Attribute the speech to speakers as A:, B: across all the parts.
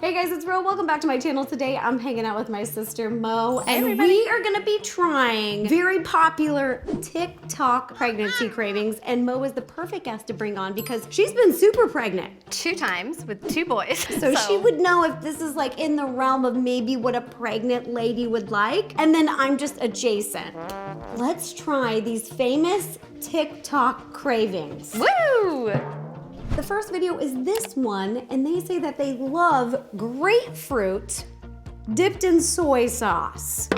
A: Hey guys, it's Ro. Welcome back to my channel. Today I'm hanging out with my sister Mo, and we are gonna be trying very popular TikTok pregnancy cravings, and Mo is the perfect guest to bring on because she's been super pregnant.
B: 2 times with 2 boys.
A: So she would know if this is like in the realm of maybe what a pregnant lady would like, and then I'm just adjacent. Let's try these famous TikTok cravings.
B: Woo!
A: The first video is this one, and they say that they love grapefruit dipped in soy sauce.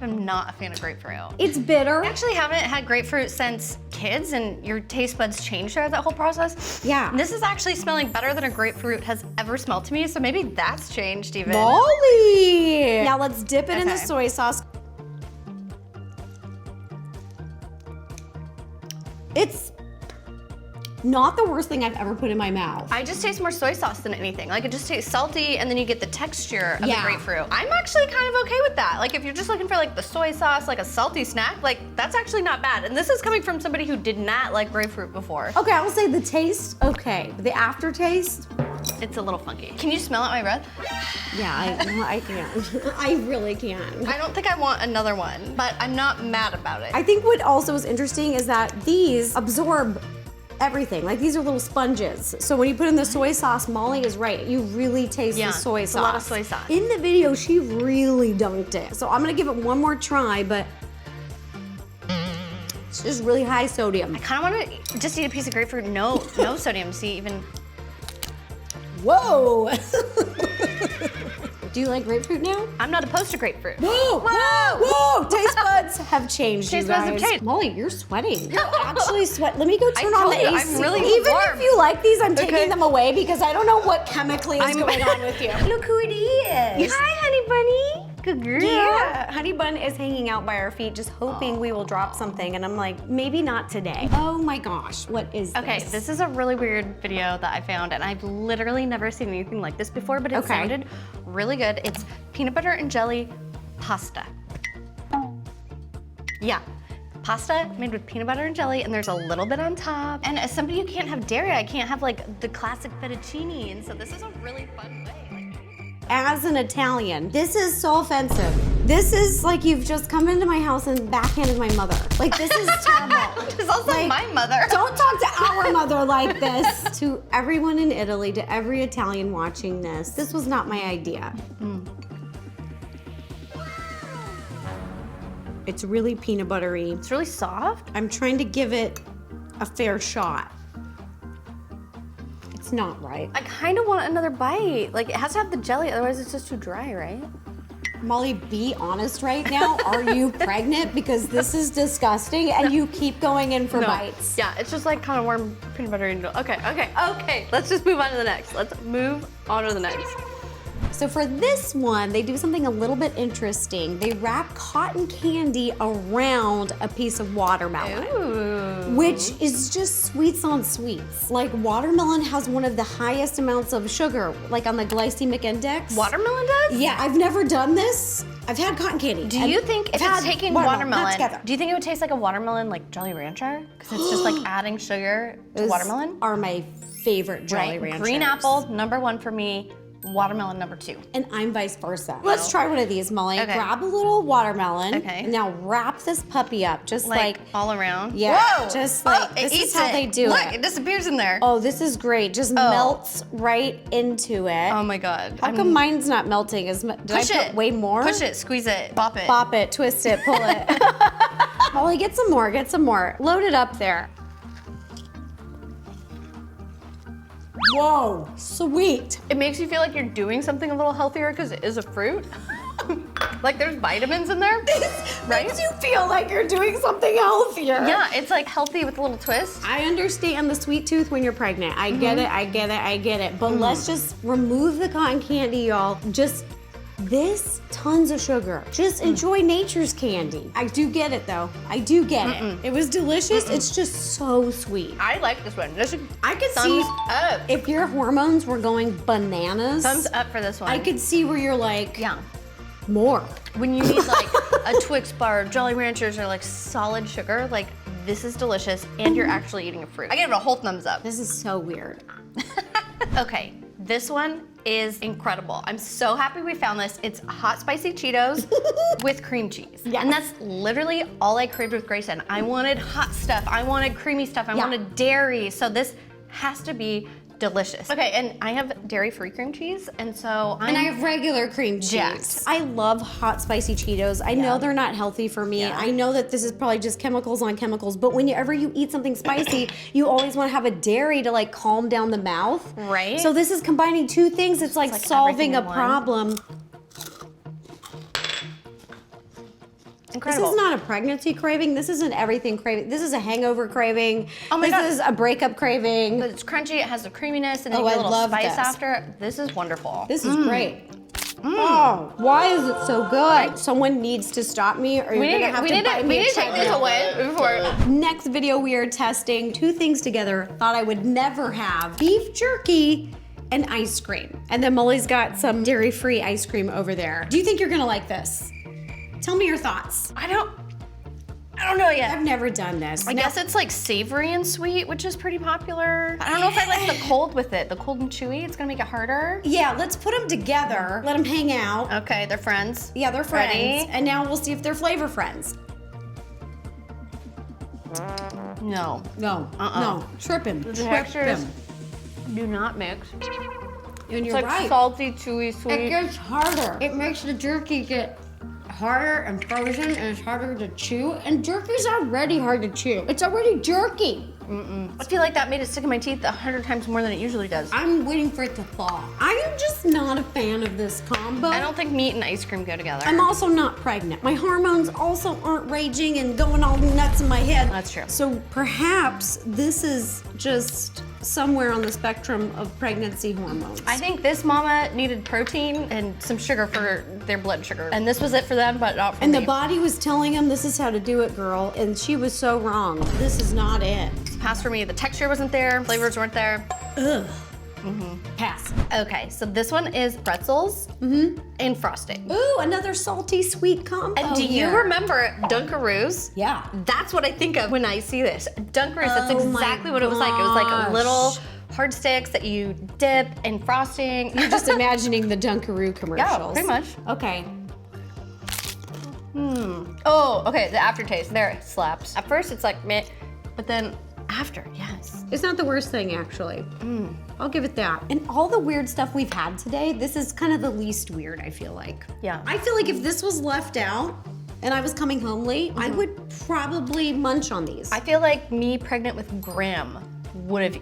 B: I'm not a fan of grapefruit.
A: It's bitter.
B: I actually haven't had grapefruit since kids, and your taste buds change throughout that whole process.
A: Yeah.
B: This is actually smelling better than a grapefruit has ever smelled to me, so maybe that's changed even.
A: Molly! Now let's dip it in the
B: Okay.
A: soy sauce. It's not the worst thing I've ever put in my mouth.
B: I just taste more soy sauce than anything. Like, it just tastes salty, and then you get the texture of the
A: Yeah.
B: grapefruit. I'm actually kind of okay with that. Like, if you're just looking for like the soy sauce, like a salty snack, like that's actually not bad. And this is coming from somebody who did not like grapefruit before.
A: Okay, I will say the taste, okay. The aftertaste,
B: It's a little funky. Can you smell it my breath?
A: yeah, I can. I really can.
B: I don't think I want another one, but I'm not mad about it.
A: I think what also is interesting is that these absorb everything. Like, these are little sponges. So when you put in the soy sauce, Molly is right. You really taste the soy
B: it's
A: sauce.
B: a lot of soy sauce.
A: In the video, she really dunked it. So I'm gonna give it one more try, but it's just really high sodium.
B: I kind of want to just eat a piece of grapefruit, no sodium, see even.
A: Whoa! Do you like grapefruit now?
B: I'm not opposed to grapefruit.
A: Whoa! Whoa! Whoa! Taste buds have changed,
B: Taste
A: you
B: buds
A: guys.
B: have changed.
A: Molly, you're sweating. You're actually sweating. Let me go turn
B: I
A: on the
B: told you,
A: AC.
B: I'm really
A: Even
B: warm.
A: if you like these, I'm
B: Okay.
A: taking them away because I don't know what chemically is going on with you. Look who it is.
B: Hi, honey bunny. Good girl.
A: Yeah, Honey Bun is hanging out by our feet, just hoping we will drop something, and I'm like, maybe not today. Oh my gosh, what is
B: Okay,
A: this?
B: this is a really weird video that I found, and I've literally never seen anything like this before, but it
A: Okay.
B: sounded really good. It's peanut butter and jelly pasta. Yeah. Pasta made with peanut butter and jelly, and there's a little bit on top. And as somebody who can't have dairy, I can't have like the classic fettuccine, and so this is a really fun way.
A: As an Italian, this is so offensive. This is like you've just come into my house and backhanded my mother. Like, this is terrible.
B: It's also
A: Like,
B: my mother.
A: Don't talk to our mother like this. To everyone in Italy, to every Italian watching this was not my idea. It's really peanut buttery.
B: It's really soft.
A: I'm trying to give it a fair shot. It's not right.
B: I kind of want another bite. Like, it has to have the jelly, otherwise it's just too dry, right?
A: Molly, be honest right now. Are you pregnant? Because this is disgusting and you keep going in for bites.
B: Yeah, it's just like kind of warm peanut butter and okay. Let's just move on to the next. Let's move on to the next.
A: So for this one, they do something a little bit interesting. They wrap cotton candy around a piece of watermelon.
B: Ooh.
A: Which is just sweets on sweets. Like, watermelon has one of the highest amounts of sugar, like on the glycemic index.
B: Watermelon does?
A: Yeah, I've never done this. I've had cotton candy.
B: Do you think if
A: I've
B: it's
A: had
B: taking
A: not
B: watermelon,
A: together.
B: do you think it would taste like a watermelon like Jolly Rancher? Because it's just like adding sugar to
A: Those
B: watermelon?
A: are my favorite Jolly
B: Right?
A: Ranchers.
B: Green apple, #1 for me. Watermelon, #2.
A: And I'm vice versa. Let's try one of these, Molly.
B: Okay.
A: Grab a little watermelon.
B: Okay.
A: And now wrap this puppy up, just like
B: all around.
A: yeah,
B: Whoa!
A: just like
B: Oh, it
A: this is
B: eats
A: how
B: it.
A: they do
B: Look,
A: it.
B: it disappears in there.
A: Oh, this is great. Just melts right into it.
B: Oh my god.
A: How come mine's not melting as much? Did
B: Push
A: I put
B: it.
A: way more?
B: Push it, squeeze it, bop it.
A: Bop it, twist it, pull it. Molly, get some more, get some more. Load it up there. Whoa, sweet.
B: It makes you feel like you're doing something a little healthier because it is a fruit. Like, there's vitamins in there, right?
A: Makes you feel like you're doing something healthier.
B: Yeah, it's like healthy with a little twist.
A: I understand the sweet tooth when you're pregnant. I get it, I get it, I get it. But let's just remove the cotton candy, y'all. Just this, tons of sugar. Just enjoy nature's candy. I do get it though. I do get it. It was delicious. It's just so sweet.
B: I like this one. This is
A: I could see
B: thumbs up.
A: if your hormones were going bananas.
B: Thumbs up for this one.
A: I could see where you're like,
B: Yeah.
A: more.
B: When you need like a Twix bar, Jolly Ranchers, or like solid sugar, like this is delicious and you're actually eating a fruit. I give it a whole thumbs up.
A: This is so weird.
B: Okay, this one is incredible. I'm so happy we found this. It's hot spicy Cheetos with cream cheese.
A: Yes.
B: And that's literally all I craved with Grayson. I wanted hot stuff, I wanted creamy stuff, I wanted dairy. So this has to be delicious. Okay, and I have dairy-free cream cheese, and so
A: And I have regular cream cheese.
B: Jacked.
A: I love hot spicy Cheetos. I know they're not healthy for me. I know that this is probably just chemicals on chemicals, but whenever you eat something spicy, you always want to have a dairy to like calm down the mouth.
B: Right.
A: So this is combining two things. It's like solving
B: everything
A: a
B: in one.
A: problem.
B: incredible.
A: This is not a pregnancy craving. This is an everything craving. This is a hangover craving.
B: Oh my God.
A: This is a breakup craving.
B: But it's crunchy, it has the creaminess, and then
A: Oh,
B: you get
A: I
B: a little
A: love
B: spice
A: this.
B: after. This is wonderful.
A: This is great. Oh, why is it so good? Someone needs to stop me, or you're gonna have to buy me a
B: take this
A: treadmill.
B: away before.
A: Next video, we are testing two things together. Thought I would never have: beef jerky and ice cream. And then Molly's got some dairy-free ice cream over there. Do you think you're gonna like this? Tell me your thoughts.
B: I don't know yet.
A: I've never done this.
B: I guess it's like savory and sweet, which is pretty popular. I don't know if I like the cold with it. The cold and chewy, it's gonna make it harder.
A: Yeah, let's put them together. Let them hang out.
B: Okay, they're friends.
A: Yeah, they're friends.
B: Ready?
A: And now we'll see if they're flavor friends.
B: No.
A: No, no, tripping.
B: The textures do not mix.
A: And
B: It's
A: you're
B: like
A: right.
B: salty, chewy, sweet.
A: It gets harder. It makes the jerky get harder and frozen, and it's harder to chew. And jerky's already hard to chew. It's already jerky.
B: I feel like that made it stick in my teeth 100 times more than it usually does.
A: I'm waiting for it to thaw. I am just not a fan of this combo.
B: I don't think meat and ice cream go together.
A: I'm also not pregnant. My hormones also aren't raging and going all nuts in my head.
B: That's true.
A: So perhaps this is just somewhere on the spectrum of pregnancy hormones.
B: I think this mama needed protein and some sugar for their blood sugar. And this was it for them, but not for
A: And
B: me.
A: the body was telling him, this is how to do it, girl. And she was so wrong. This is not it.
B: Pass for me. The texture wasn't there, flavors weren't there.
A: Ugh. Pass.
B: Okay, so this one is pretzels and frosting.
A: Ooh, another salty sweet combo.
B: And do you
A: here.
B: remember Dunkaroos?
A: Yeah.
B: That's what I think of when I see this. Dunkaroos, that's
A: Oh my
B: exactly what it was like. It was like
A: gosh.
B: little hard sticks that you dip in frosting.
A: You're just imagining the Dunkaroo commercials.
B: Yeah, pretty much.
A: Okay.
B: Oh, okay, the aftertaste, there it slaps. At first it's like meh, but then after, yes.
A: It's not the worst thing, actually. I'll give it that. And all the weird stuff we've had today, this is kind of the least weird, I feel like.
B: Yeah.
A: I feel like if this was left out and I was coming home late, I would probably munch on these.
B: I feel like me pregnant with Graham would have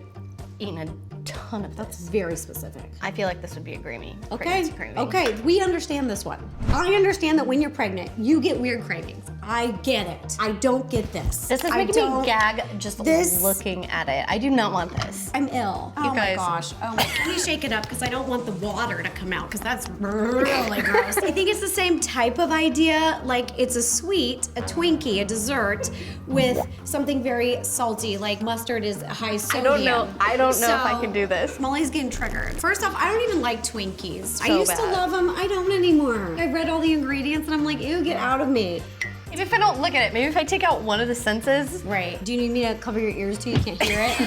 B: eaten a ton of this.
A: Very specific.
B: I feel like this would be a Grammy.
A: Okay,
B: pregnancy craving.
A: okay, we understand this one. I understand that when you're pregnant, you get weird cravings. I get it. I don't get this.
B: This is
A: I
B: making me
A: don't-
B: gag just
A: This-
B: looking at it. I do not want this.
A: I'm ill. Oh
B: guys.
A: my gosh. Oh my. Let me shake it up because I don't want the water to come out because that's really gross. I think it's the same type of idea. Like it's a sweet, a Twinkie, a dessert with something very salty. Like mustard is high sodium.
B: I don't know if I
A: So,
B: can do this.
A: Molly's getting triggered. First off, I don't even like Twinkies. I
B: So
A: used to
B: bad.
A: love them. I don't anymore. I read all the ingredients and I'm like, ew, get out of me.
B: Maybe if I don't look at it, maybe if I take out one of the senses.
A: Right. Do you need me to cover your ears too? You can't hear it.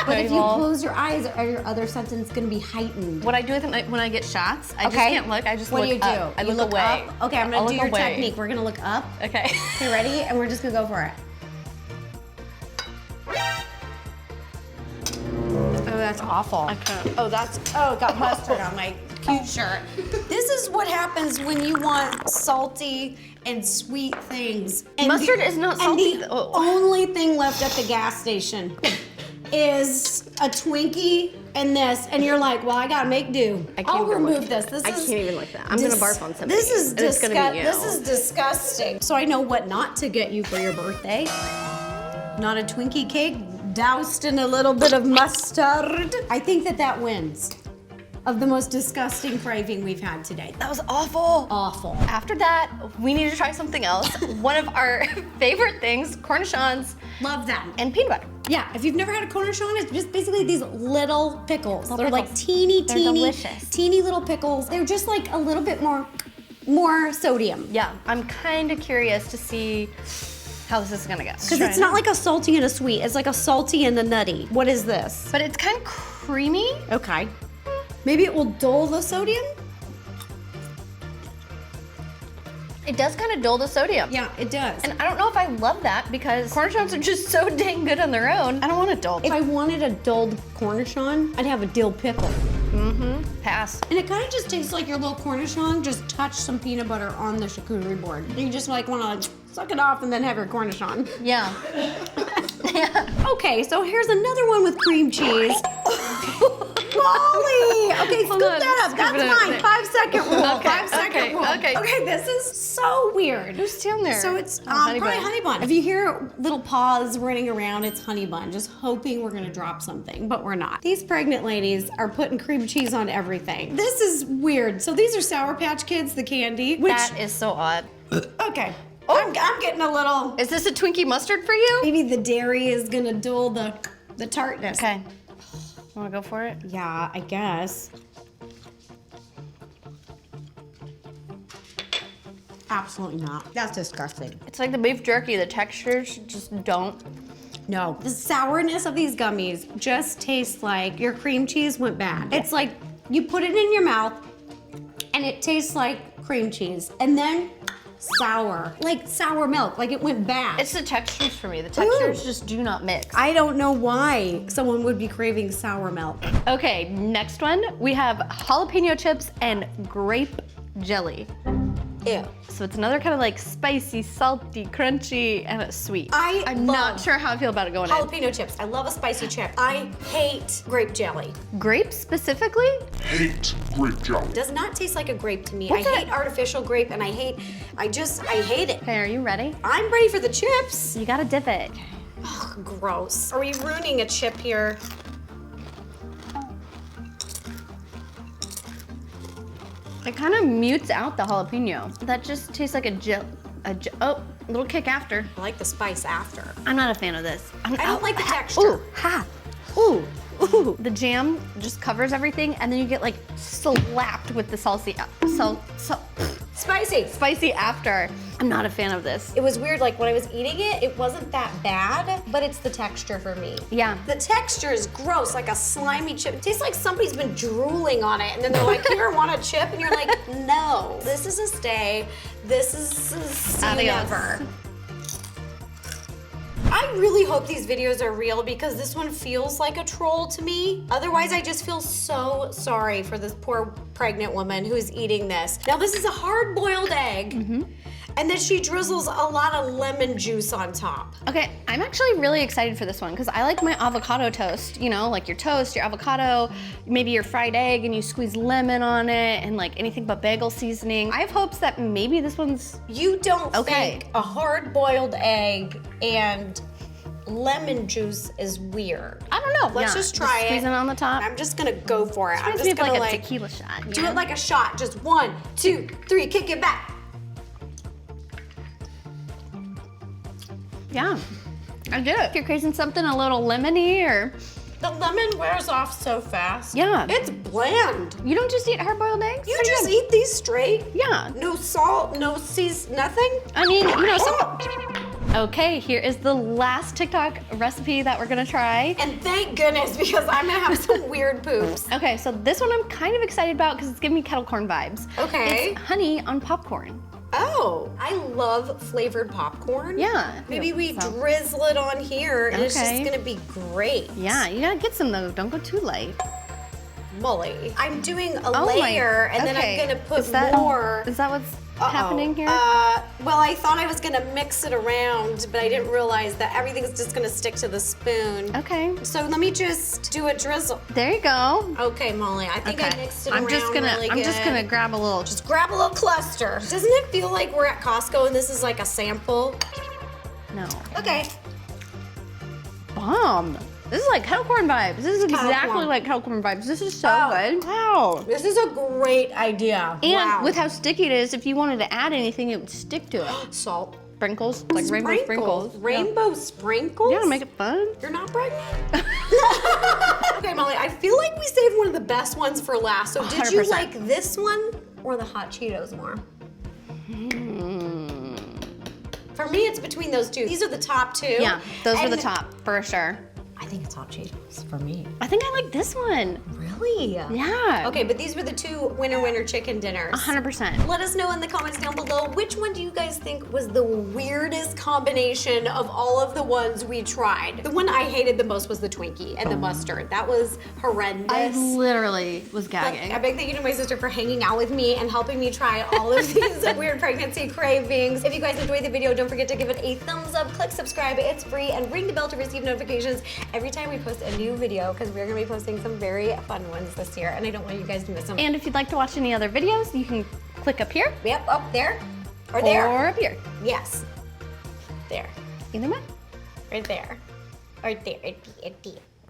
A: But if you
B: Well,
A: close your eyes, are your other sentence going to be heightened?
B: what I do with it when I get shots, I just can't look. I just
A: what
B: look
A: do you do?
B: up. I
A: You
B: look
A: look
B: away.
A: up? Okay, I'm
B: I'll
A: gonna do
B: look
A: your
B: away.
A: technique. We're gonna look up.
B: Okay.
A: Okay, ready? And we're just gonna go for it. Oh, that's awful.
B: I can't.
A: Oh, it got mustard on my cute shirt. This is what happens when you want salty and sweet things. And
B: Mustard is not salty,
A: And the
B: though.
A: only thing left at the gas station is a Twinkie and this, and you're like, well, I gotta make do.
B: I can't
A: I'll
B: even
A: remove
B: look.
A: this. This
B: I
A: is
B: can't even look that. I'm gonna barf on somebody.
A: This is
B: and it's gonna be you.
A: This is disgusting. So I know what not to get you for your birthday. Not a Twinkie cake doused in a little bit of mustard. I think that wins of the most disgusting craving we've had today.
B: That was awful.
A: Awful.
B: After that, we need to try something else. One of our favorite things, cornichons
A: Love them.
B: and peanut butter.
A: Yeah, if you've never had a cornichon, it's just basically these little pickles.
B: Little
A: They're like
B: pickles.
A: teeny,
B: They're
A: teeny,
B: delicious.
A: teeny little pickles. They're just like a little bit more sodium.
B: Yeah, I'm kind of curious to see how this is gonna go.
A: Because it's not like a salty and a sweet. It's like a salty and a nutty. What is this?
B: But it's kind of creamy.
A: Okay. Maybe it will dull the sodium?
B: It does kind of dull the sodium.
A: Yeah, it does.
B: And I don't know if I love that because cornichons are just so dang good on their own. I don't want it dulled.
A: If I wanted a dulled cornichon, I'd have a dill pickle.
B: Pass.
A: And it kind of just tastes like your little cornichon just touched some peanut butter on the charcuterie board. You just like want to suck it off and then have your cornichon.
B: Yeah.
A: Okay, so here's another one with cream cheese. Molly! Okay, scoop that up. That's mine. 5-second rule.
B: Okay,
A: 5-second rule.
B: okay.
A: This is so weird.
B: Who's down there?
A: So it's
B: Honey
A: probably
B: Bun.
A: honey bun. If you hear little paws running around, it's honey bun. Just hoping we're gonna drop something, but we're not. These pregnant ladies are putting cream cheese on everything. This is weird. So these are Sour Patch Kids, the candy. Which,
B: That is so odd.
A: okay. I'm getting a little.
B: Is this a Twinkie mustard for you?
A: Maybe the dairy is gonna dull the tartness.
B: Okay. Want to go for it?
A: Yeah, I guess. Absolutely not. That's disgusting.
B: It's like the beef jerky. The textures just don't.
A: No. The sourness of these gummies just tastes like your cream cheese went bad. It's like you put it in your mouth and it tastes like cream cheese and then sour, like sour milk, like it went bad.
B: It's the textures for me. The textures just do not mix.
A: I don't know why someone would be craving sour milk.
B: Okay, next one. We have jalapeno chips and grape jelly.
A: Ew.
B: So it's another kind of like spicy, salty, crunchy, and it's sweet. I'm not
A: love
B: sure how I feel about it going in.
A: Jalapeno chips. I love a spicy chip. I hate grape jelly.
B: Grape specifically?
C: Hate grape jelly.
A: Does not taste like a grape to me.
B: What's
A: I
B: that?
A: hate artificial grape and I hate it.
B: Okay, are you ready?
A: I'm ready for the chips.
B: You gotta dip it.
A: Ugh, gross. Are we ruining a chip here?
B: It kind of mutes out the jalapeno. That just tastes like a little kick after.
A: I like the spice after.
B: I'm not a fan of this.
A: I don't like the texture.
B: Ooh, ha, ooh, ooh. The jam just covers everything, and then you get like slapped with the spicy after. I'm not a fan of this.
A: It was weird, like when I was eating it, it wasn't that bad, but it's the texture for me.
B: Yeah.
A: The texture is gross, like a slimy chip. It tastes like somebody's been drooling on it, and then they're like, here, want a chip? And you're like, no. This is a stay. This is a see you
B: Adios.
A: never. I really hope these videos are real because this one feels like a troll to me. Otherwise, I just feel so sorry for this poor pregnant woman who is eating this. Now, this is a hard-boiled egg, and then she drizzles a lot of lemon juice on top.
B: Okay, I'm actually really excited for this one because I like my avocado toast. You know, like your toast, your avocado, maybe your fried egg, and you squeeze lemon on it, and like anything but bagel seasoning. I have hopes that maybe this one's
A: You don't
B: Okay.
A: think a hard-boiled egg and lemon juice is weird?
B: I don't know.
A: Let's just try it.
B: Squeeze it on the top.
A: I'm just gonna go for it. I'm
B: Reminds me
A: just
B: of
A: gonna
B: like a
A: like
B: tequila shot.
A: do it like a shot. Just 1, 2, 3, kick it back.
B: Yeah, I did it. If you're craving something a little lemony or
A: The lemon wears off so fast.
B: Yeah.
A: It's bland.
B: you don't just eat hard-boiled eggs.
A: You
B: Pretty
A: just
B: good.
A: eat these straight?
B: Yeah.
A: No salt, no nothing?
B: I mean, you know,
A: Oh.
B: Okay, here is the last TikTok recipe that we're gonna try.
A: And thank goodness, because I'm gonna have some weird poops.
B: Okay, so this one I'm kind of excited about because it's giving me kettle corn vibes.
A: Okay.
B: It's honey on popcorn.
A: Oh, I love flavored popcorn.
B: Yeah.
A: Maybe we
B: So-
A: drizzle it on here and it's just
B: Okay.
A: gonna be great.
B: Yeah, you gotta get some though. Don't go too light.
A: Molly. I'm doing a
B: Oh
A: layer and then
B: okay.
A: I'm gonna put
B: Is that,
A: more.
B: Is that what's happening here?
A: Well, I thought I was gonna mix it around, but I didn't realize that everything's just gonna stick to the spoon.
B: Okay.
A: So let me just do a drizzle.
B: There you go.
A: Okay, Molly, I think I mixed it
B: I'm
A: around
B: just gonna
A: really
B: I'm just
A: good.
B: gonna grab a little
A: Just grab a little cluster. Doesn't it feel like we're at Costco and this is like a sample?
B: no.
A: Okay.
B: Bomb. This is like kettle corn vibes. This is exactly
A: corn.
B: like kettle corn vibes. This is so
A: Oh.
B: good. Wow.
A: This is a great idea.
B: And
A: wow.
B: with how sticky it is, if you wanted to add anything, it would stick to it.
A: salt.
B: Sprinkles, like rainbow sprinkles.
A: Rainbow sprinkles?
B: Yeah, make it fun.
A: You're not pregnant? Okay, Molly, I feel like we saved one of the best ones for last. So did you
B: 100%.
A: like this one or the hot Cheetos more? For me, it's between those two. These are the top two.
B: Yeah, those are the
A: And
B: top for sure.
A: I think it's hot Cheetos for me.
B: I think I like this one.
A: Really?
B: Yeah.
A: Okay, but these were the two winner chicken dinners.
B: 100%.
A: Let us know in the comments down below, which one do you guys think was the weirdest combination of all of the ones we tried? The one I hated the most was the Twinkie and the mustard. That was horrendous.
B: I literally was gagging.
A: A big thank you to my sister for hanging out with me and helping me try all of these weird pregnancy cravings. If you guys enjoyed the video, don't forget to give it a thumbs up, click subscribe, it's free, and ring the bell to receive notifications every time we post a new video, because we're gonna be posting some very fun ones this year, and I don't want you guys to miss them.
B: And if you'd like to watch any other videos, you can click up here.
A: Yep, up there, or there.
B: Or up here.
A: Yes, there.
B: Either way.
A: Right there, or there, right there.